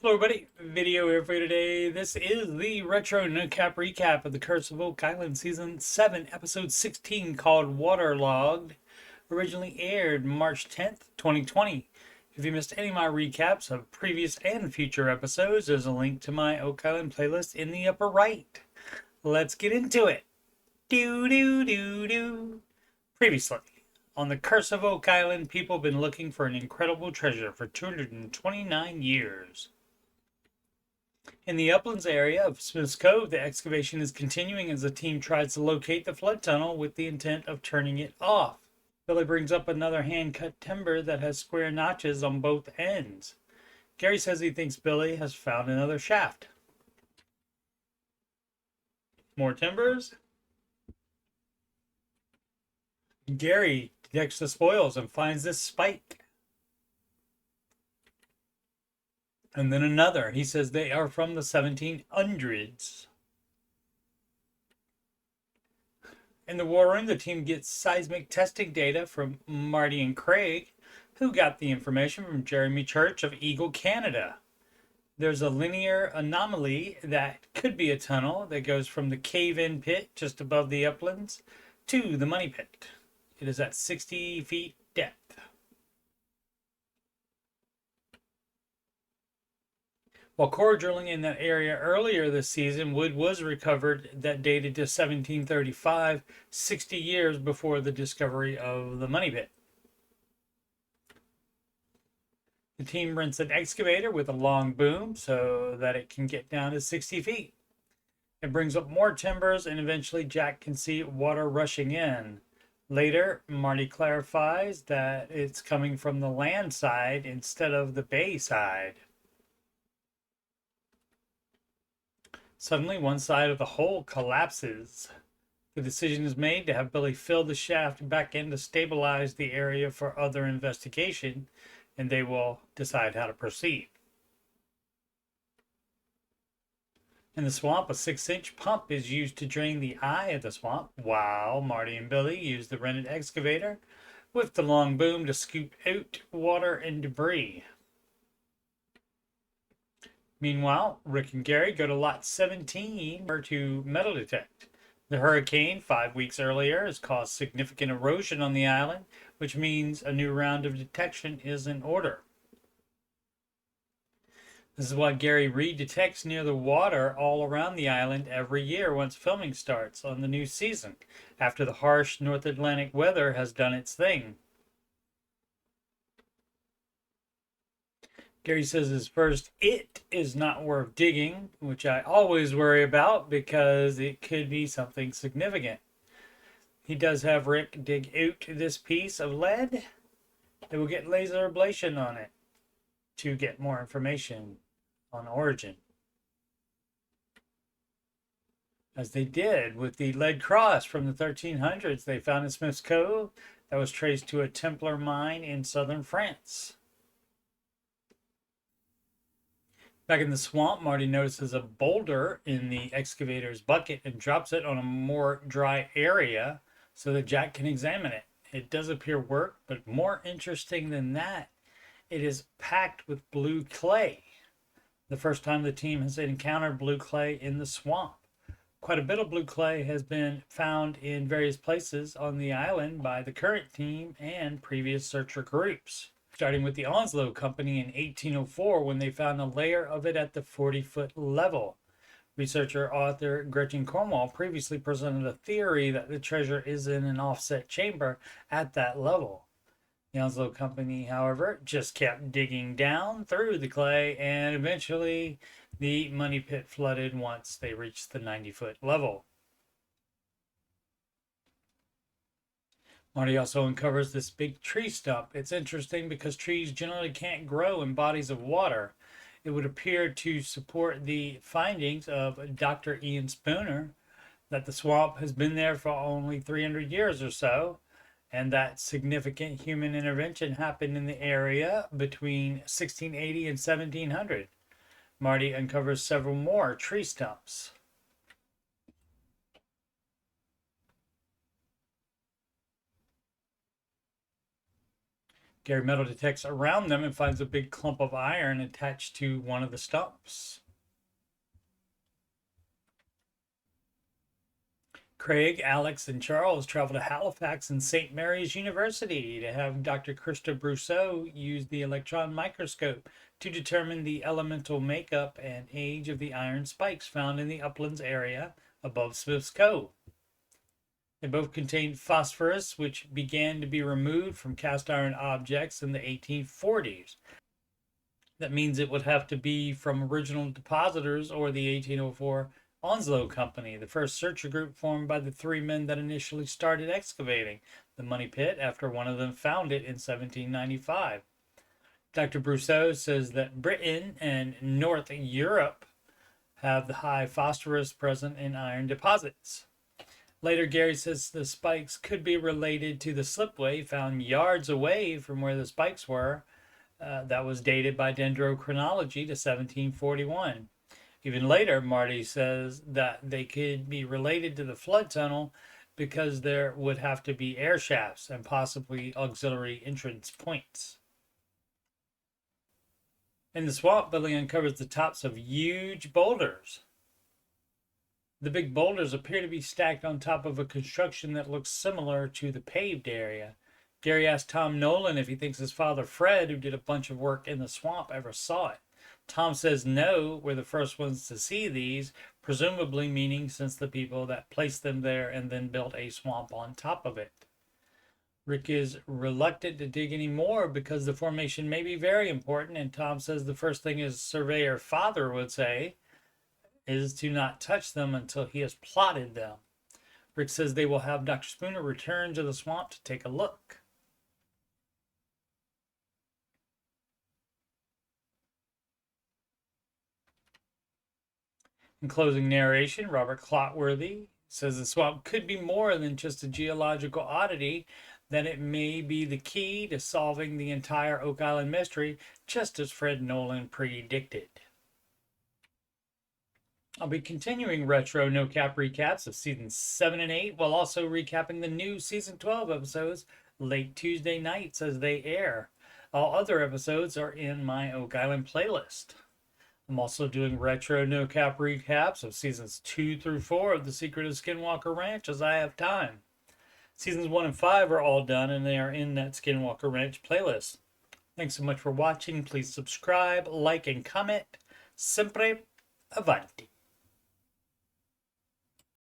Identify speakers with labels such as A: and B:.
A: Hello everybody, video here for you today. This is the Retro No Cap recap of the Curse of Oak Island Season 7, Episode 16 called Waterlogged. Originally aired March 10th, 2020. If you missed any of my recaps of previous and future episodes, there's a link to my Oak Island playlist in the upper right. Let's get into it. Previously, on the Curse of Oak Island, people have been looking for an incredible treasure for 229 years. In the uplands area of Smith's Cove, the excavation is continuing as the team tries to locate the flood tunnel with the intent of turning it off. Billy brings up another hand-cut timber that has square notches on both ends. Gary says he thinks Billy has found another shaft. More timbers? Gary detects the spoils and finds this spike. And then another. He says they are from the 1700s. In the war room, the team gets seismic testing data from Marty and Craig, who got the information from Jeremy Church of Eagle, Canada. There's a linear anomaly that could be a tunnel that goes from the cave-in pit just above the uplands to the money pit. It is at 60 feet depth. While core drilling in that area earlier this season, wood was recovered that dated to 1735, 60 years before the discovery of the money pit. The team rents an excavator with a long boom so that it can get down to 60 feet. It brings up more timbers, and eventually Jack can see water rushing in. Later, Marty clarifies that it's coming from the land side instead of the bay side. Suddenly, one side of the hole collapses. The decision is made to have Billy fill the shaft back in to stabilize the area for other investigation, and they will decide how to proceed. In the swamp, a 6-inch pump is used to drain the eye of the swamp, while Marty and Billy use the rented excavator with the long boom to scoop out water and debris. Meanwhile, Rick and Gary go to lot 17 to metal detect. The hurricane 5 weeks earlier has caused significant erosion on the island, which means a new round of detection is in order. This is why Gary re-detects near the water all around the island every year once filming starts on the new season, after the harsh North Atlantic weather has done its thing. Gary says his first "it" is not worth digging, which I always worry about because it could be something significant. He does have Rick dig out this piece of lead. They will get laser ablation on it to get more information on origin. As they did with the lead cross from the 1300s they found in Smith's Cove that was traced to a Templar mine in southern France. Back in the swamp, Marty notices a boulder in the excavator's bucket and drops it on a more dry area so that Jack can examine it. It does appear work, but more interesting than that, it is packed with blue clay. The first time the team has encountered blue clay in the swamp. Quite a bit of blue clay has been found in various places on the island by the current team and previous searcher groups, starting with the Onslow Company in 1804 when they found a layer of it at the 40-foot level. Researcher author Gretchen Cornwall previously presented a theory that the treasure is in an offset chamber at that level. The Onslow Company, however, just kept digging down through the clay, and eventually the money pit flooded once they reached the 90-foot level. Marty also uncovers this big tree stump. It's interesting because trees generally can't grow in bodies of water. It would appear to support the findings of Dr. Ian Spooner that the swamp has been there for only 300 years or so, and that significant human intervention happened in the area between 1680 and 1700. Marty uncovers several more tree stumps. Gary metal detects around them and finds a big clump of iron attached to one of the stumps. Craig, Alex, and Charles travel to Halifax and St. Mary's University to have Dr. Christopher Brousseau use the electron microscope to determine the elemental makeup and age of the iron spikes found in the uplands area above Smith's Cove. They both contain phosphorus, which began to be removed from cast iron objects in the 1840s. That means it would have to be from original depositors or the 1804 Onslow Company, the first searcher group formed by the three men that initially started excavating the Money Pit after one of them found it in 1795. Dr. Brousseau says that Britain and North Europe have the high phosphorus present in iron deposits. Later, Gary says the spikes could be related to the slipway found yards away from where the spikes were. That was dated by dendrochronology to 1741. Even later, Marty says that they could be related to the flood tunnel because there would have to be air shafts and possibly auxiliary entrance points. In the swamp, Billy uncovers the tops of huge boulders. The big boulders appear to be stacked on top of a construction that looks similar to the paved area. Gary asks Tom Nolan if he thinks his father Fred, who did a bunch of work in the swamp, ever saw it. Tom says no, we're the first ones to see these, presumably meaning since the people that placed them there and then built a swamp on top of it. Rick is reluctant to dig any more because the formation may be very important, and Tom says the first thing his surveyor father would say is to not touch them until he has plotted them. Rick says they will have Dr. Spooner return to the swamp to take a look. In closing narration, Robert Clotworthy says the swamp could be more than just a geological oddity, that it may be the key to solving the entire Oak Island mystery, just as Fred Nolan predicted. I'll be continuing retro no-cap recaps of seasons 7 and 8 while also recapping the new season 12 episodes late Tuesday nights as they air. All other episodes are in my Oak Island playlist. I'm also doing retro no-cap recaps of seasons 2 through 4 of The Secret of Skinwalker Ranch as I have time. Seasons 1 and 5 are all done and they are in that Skinwalker Ranch playlist. Thanks so much for watching. Please subscribe, like, and comment. Sempre avanti.